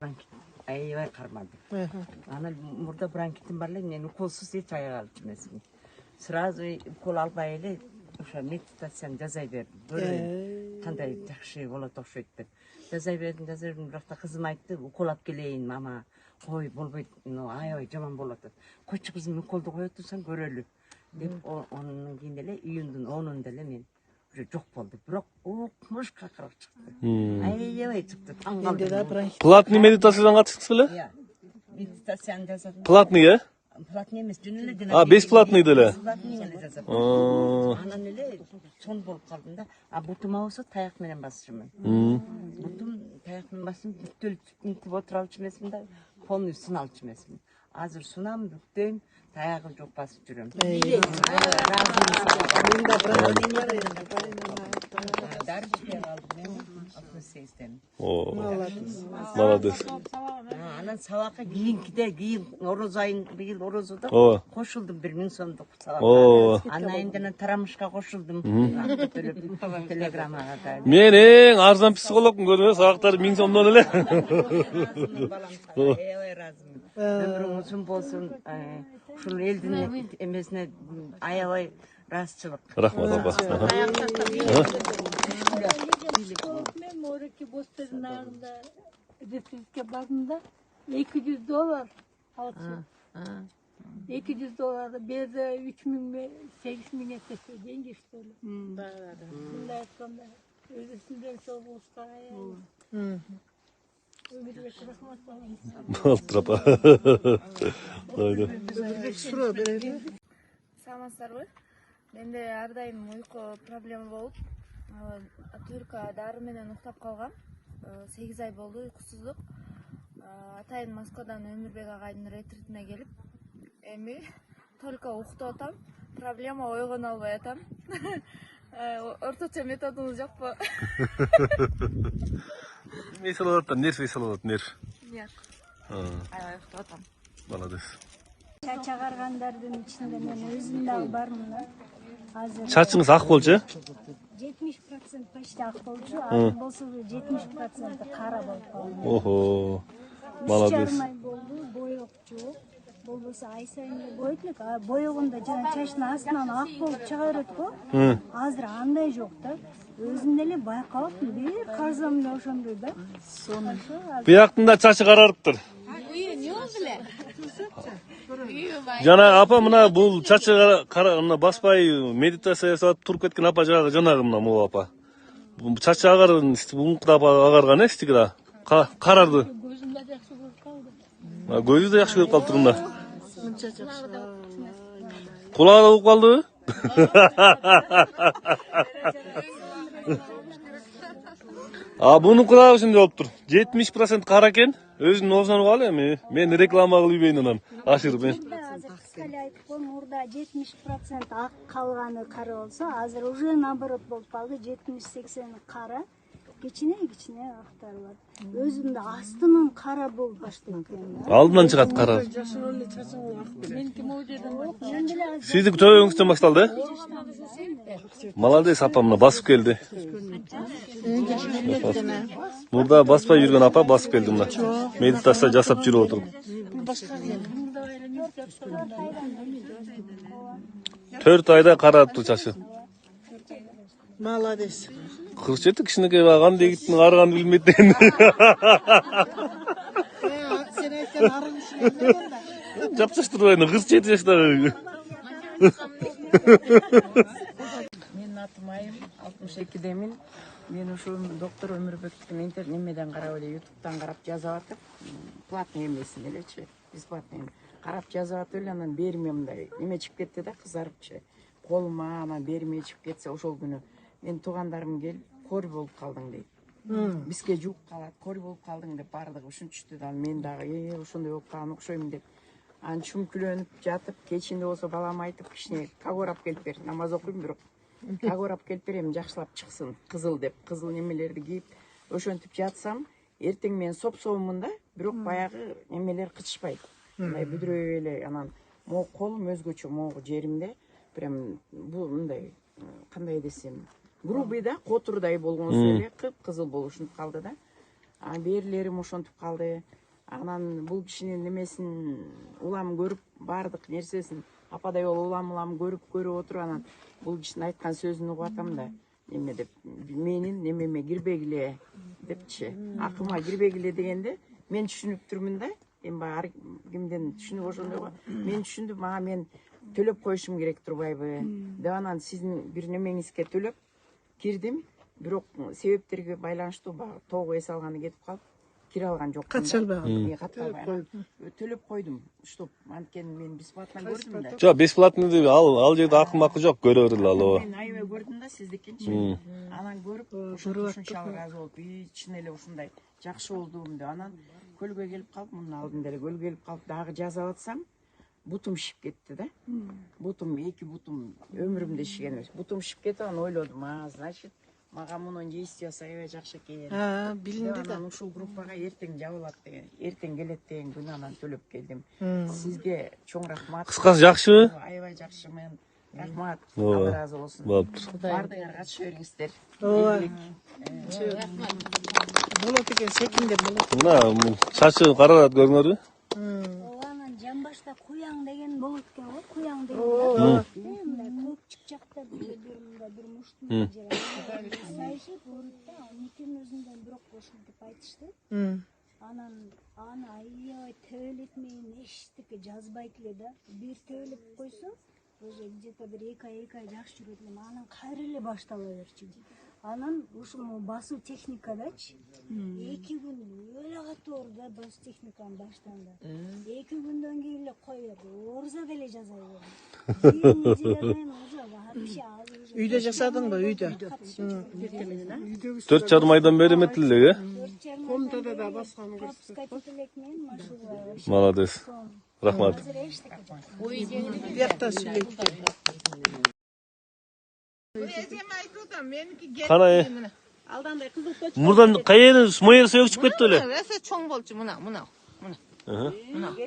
Бронхит аябай кармады. Анан мурда бронхитим бар эле, мен уколсуз эч аяга алып жүрмесмин. Сразу укол албай эле ошо медитацияны жасай бердим. Көрөйүн кандай жакшы болот окшойт деп. Жасай бердим, бирок да кызым айтты, укол алып келейин мама. Кой, болбойт, аябай жаман болот деп. Койчу кызым, уколду кое турсаң көрөлү деп, онун кийин эле июндун 10-унда эле мен жок болду. Бирок укмуш какырык чыкты. Аябай чыкты. Таң калдым. Платный медитациядан катышсыз беле? Иә. Медитацияны жасадым. Платный, э? Платный эмес, жөн эле А, бесплатный деле. Бесплатный эле жасадым. Анан эле сон болуп калдым да. А бутум аабысы таяк менен басчумун. Бутум таяк менен басым, бүктөлүп интип отура алчу эмесмин да. Полный суналчу эмесмин. Азыр сунам, бүктөйм, таягы жок басып жүрөм. Дару ичпей калдым. 68-тен. Молодец. Анан сабакка кийин орозо айын быйыл орозодо кошулдум 1000 сомдук сабакка. Анан айынан тарамышка кошулдум. Телеграммага да. Мен эң арзан психологмун көрдүм, сабактары 1000 сомдон эле. Аябай ыраазымын. Өмүрүң узун болсун. Ушул элдин эмесине аябай ыраазычылык. Рахмат апа. Мен Мореки Бостердин агында рефризге бардым, $200 алчу. $200 берде 3000 8000 этесе деньги что ли. Мындай айтканда өзүсүндөн сол болушка Өмүрбек рахмат Болуптур апа. Саламатсыздарбы? Менде ар дайым уйку проблема болуп, только дары менен уктап калгам. 8 ай болду уйкусуздук. Атайын Москвадан Өмүрбек агайдын ретритине келип, эми только уктап атам, проблема ойгоно албай атам. Орточо методуңуз жокпу? Весел болот да, нерв весел болот, нерв. Нет. Аябай уктап атам. Молодец. Чач агаргандардын ичинде мен өзүм дагы бармын да. Азыр Чачыңыз ак болчу, э? 70% почти ак болчу, азыр болсо 70% кара болуп калды. Охо. Молодец. 3,5 ай болду, боек жок. Болбосо ай сайын боет элек, боегондо жана чачтын астынан ак болуп чыга берет го. Азыр андай жок да. Өзүм эле байкап, бир казам эле ошондой да. Бияктын да чачы карарыптыр. Жана апа мына бул чачы мына баспай медитация жасап туруп кеткен апа жанагы мына могу апа. Чачы агарын муңкуда агарган эстиги да. Карарды. Көзүмдө жакшы көрүп калды. Көзү да жакшы көрүп калыптыр мында. Кулагы да угуп калдыбы? Bunun kulağı şimdi olup dur. 70% kara ken, özünün ozanı var ya mi? Ben reklama kılıbeyim ondan. Aşırı ben. Кыскале айтып коем, мурда 70% ак калганы кара болсо, азыр уже наоборот болуп калды, 70-80 кара. Кичине актар бар. Өзүмдө астынан кара болуп баштайт экен. Алдынан чыгат кара. Меники могу жерден Sizdeki töbөңүздөн башталды, э? Молодец апа мына басып келди. Мурда баспай жүргөн апа басып келди мына. Медитация жасап жүрүп отуруп. 4 айда караптыр чачы. Молодец. 47 кичинекей кандай егиттин арыганын билмейт экен. Sen aytgan arın işine Жапчаштыр байны 47 жаштагы. Менин атым Айым, 62-демин. Мен ушул доктор Өмүрбектин немеден карап эле ютубтан карап жазып атып, платный эмесин элечи, бесплатный карап жазып атып эле анан берме мындай неме чыгып кетти да, кызарыпчы. Колума анан берме чыгып кетсе ошол күнү мен туугандарым келип, кор болуп калдың дейт. Бизге жук калат, кор болуп калдың деп бардыгы ушунчушту да мен дагы ошондой болуп калган окшойм деп. Анан чүмкүлөнүп жатып, кечинде болсо балам айтып, кичине кагор алып келип бер, намаз окуйм бирок. Кагор алып келип берем, жакшылап чыксын, кызыл деп, кызыл немелерди кийип, ошентип жатсам, эртең мен соп-соомун да, бирок баягы немелер кычышпайт. Мындай бүдүрөй эле, анан могу колум өзгөчө, могу жеримде прям бул мындай кандай десем, грубый да, котурдай болгонсу эле кып-кызыл болушуп калды да. Берилерим ошентип калды. Анан бул кишинин немесин улам көрүп, баардык нерсесин ападай болуп улам көрүп отуруп, анан бул кишинин айткан сөзүн угуп атам да, неме деп, менин немеме кирбегиле депчи. Акыма кирбегиле дегенде мен түшүнүп турмун да. Эми баягы кимден түшүнүп ошондой го. Мен түшүндүм, мага мен төлөп коюшум керек турбайбы деп, анан сиздин бир немеңизге төлөп кирдим. Бирок себептерге байланыштуу баягы тоого эс алганы кетип калып кире алган жокмун. Катышалбай Төлөп койдум, чтоб анткени мен бесплатно көрдүм да. Жок, бесплатно деп ал жерде акы жок, көрө берели ал. Мен аябай көрдүм да сиздикинчи. Анан көрүп, ушунчалык разы болуп, чын эле ушундай жакшы болдум деп. Анан көлгө келип калып, мунун алдында эле көлгө келип калып дагы жазап атсам, бутум шишип кетти да. Бутум, эки бутум өмүрүмдө шишиген эмес. Бутум шишип кетип, анан ойлодум, значит, мага мунун действиясы аябай жакшы экен. билинди да. Анан ушул группага эртең жабылат деген, эртең келет деген күнү анан төлөп келдим. Сизге чоң рахмат. Кыскасы жакшыбы? Аябай жакшымын. Рахмат. Ооба. Алла разы болсун. Болуптур. Баардыгыңар катышып бериңиздер. Болот экен, секинде болот. Мына чачы карарат көрүңөрбү? Анан жамбашта куяң деген болот экен го, куяң деген. Мындай көпчүк жакта бир муштун жери. Сайышып өрүттө, никенин өзүндөн бирок ошентип айтышты. Анан аны аябай төбөлетмейин, эчтеке жазбайт эле да. Бир төбөлөп койсо, уже где-то бир 2 ай жакшы жүрөт элем. Анан кайра эле баштала берчү. Анан ушул басуу техникадачы 2 күн өлө катуу да басуу техниканы баштанда. 2 күндөн кийин эле коюп, орза деле жаза бердим. Үйдө жасадыңбы, үйдө? 4,5 айдан бери эметилди, Комдада да басканы Молодец. Рахмат. Бuyakta sürekli. Кана мурдан кайера смоер сөөгүчүп кетти эле. Эсе чоң болчу мына.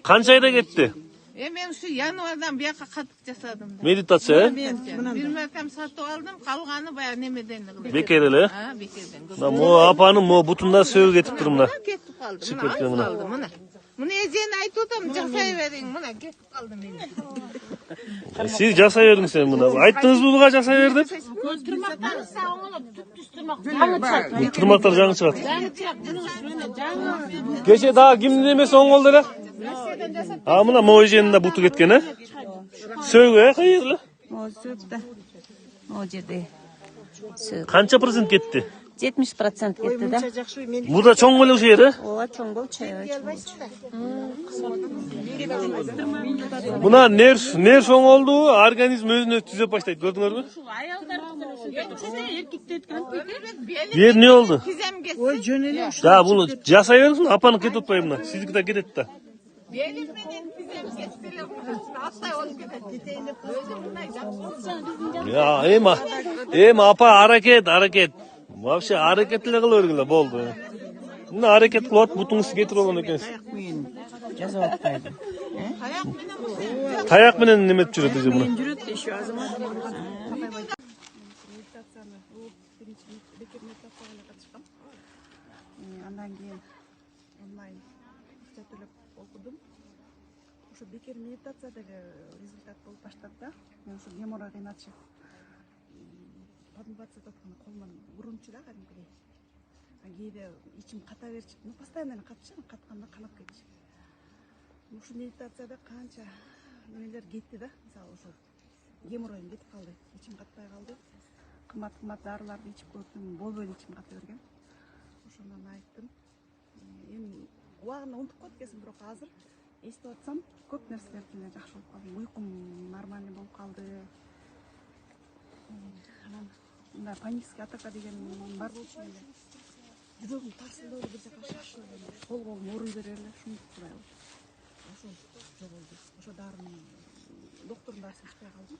Канча айда кетти? Мен ушу январдан бияка катык жасадым да. Медитация? Бир мертем сатып алдым, калганы баягы немеден кылып. Бекер эле? Бекерден. Могу апанын могу бутунда сөөгү кетиптир мына. Кетип калды. Чыгып кеткен мына. Мына. Муну эжени айтып атам, жасай бериң. Мына кетип калды менин. Сиз жасай бериң сен мына. Айттыңызбы буга жасай бер деп? Тырмактар жаңы чыгат. Кече дагы кимдин эмеси оңголду эле? Мына могу эженин да буту кеткен, сөөгү кайерле? Могу жерде. Канча процент кетти? 70% кетти да. Буда чоң эле ушул жер, Ооба, чоң болчу. Мына нерв оңолду, организм өзүнө түзөп баштайт, көрдүңөрбү? Бер не болду? Ой жөн эле ушу. Да, бул жасай берсин, апаны кетип атпайбы мына. Сиздики да кетет да. Белим менен тизем кетти эле. Аттай болуп кетет. Кетейин деп өзү Эми апа аракет. Вообще аракет эле кыла бергиле болду. Мына аракет кылып атып бутуңузду кетирип алган экенсиз. Жазып атпайбы. Таяк менен неметип жүрөт эже муну. Жүрөт еще азамат. Андан кийин онлайн акча төлөп окудум. Ошо бекер медитациядагы результат болуп баштады да. Мен ушу геморрой кыйнатчы. Подмываться таткан колмон урунчу да кадимкидей. Кээде ичим ката берчи. Постоянно катчы, катканда канап кетчи. Ушу медитацияда канча немелер кетти да. Мисалы ошо геморроюм кетип калды. Ичим катпай калды. Кымбат дарыларды ичип көрдүм, болбой ичим ката берген. Ошондон айттым. Эми убагында унутуп коет экенсиң, бирок азыр эстеп атсам, көп нерселер жакшы болуп калды. Уйкум нормальный болуп калды. Анан мындай панический атака деген бар болчу эле. Жүрөгүм тарсылдоо бир жака шашылып, кол колум ооруй бере эле, ушинтип турай эле. Ошо жоголду. Ошо дарынын доктордун дарысын ичпей калдым.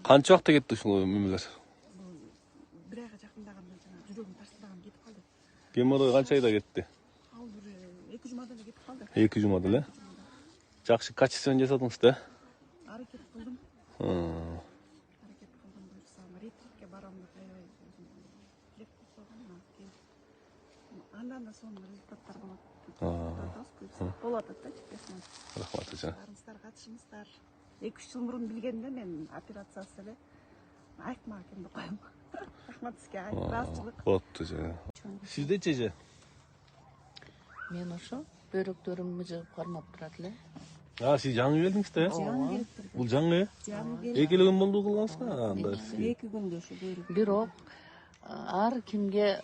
Канча убакта кетти ушул эмелер? Бир айга жакындаганда жана жүрөгүм тарсылдаган кетип калды. Геморрой канча айда кетти? Ал бир 2 жумада эле кетип калды. 2 жумада эле. Жакшы качественно жасадыңыз да? Аракет кылдым. Ретритке барам деп аябай келип койгон. Аны анда сонун результаттар болот деп атабыз көбүсү. Болуп атат да чекесинен. Рахмат эже. Барыңыздар, катышыңыздар. 2-3 жыл мурун билгенде мен операциясы эле айтма экен деп коем. Рахмат сизге, ыраазычылык. Болупту эже. Сиздечи эже? Мен ошо бөйрөктөрүм мыжыгып кармап турат эле. Сиз жаңы келдиңиз да, э? Бул жаңы, э? Эки эле күн болду кылгансызбы? Анда. 2 күндө ушу бөйрөк. Бирок ар кимге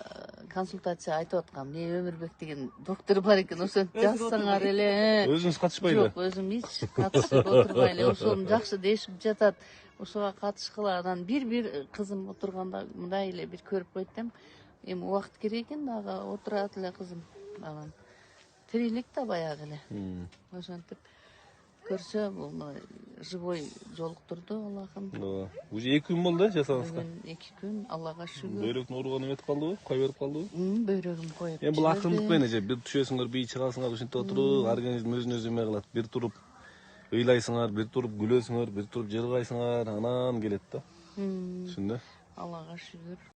консультация айтып аткам. Не Өмүрбек деген доктор бар экен, ошентип жазсаңар эле. Өзүңүз катышпайбы? Жок, өзүм эч катышып отурбай эле. Ошону жакшы дешип жатат. Ошого катышкыла. Анан бир кызым отурганда мындай эле бир көрүп койдум. Эми убакыт керек экен, ага отурат эле кызым. Анан тирилик да баягы эле. Ошентип көрсө бул живой жолуктурду Аллахым. Уже 2 күн болду жасагансызга. Бүгүн 2 күн, Аллага шүгүр. Бөйрөктүн ооруганы эметип калдыбы? Кой берип калдыбы? Бөйрөгүм коюп. Эми бул акырындык менен эже бир түшөсүңөр, бир чыгасыңар, ушинтип отуруп, организм өзүн өзү эме кылат. Бир туруп ыйлайсыңар, бир туруп күлөсүңөр, бир туруп жыргайсыңар, анан келет да. Түшүндү? Аллага шүгүр.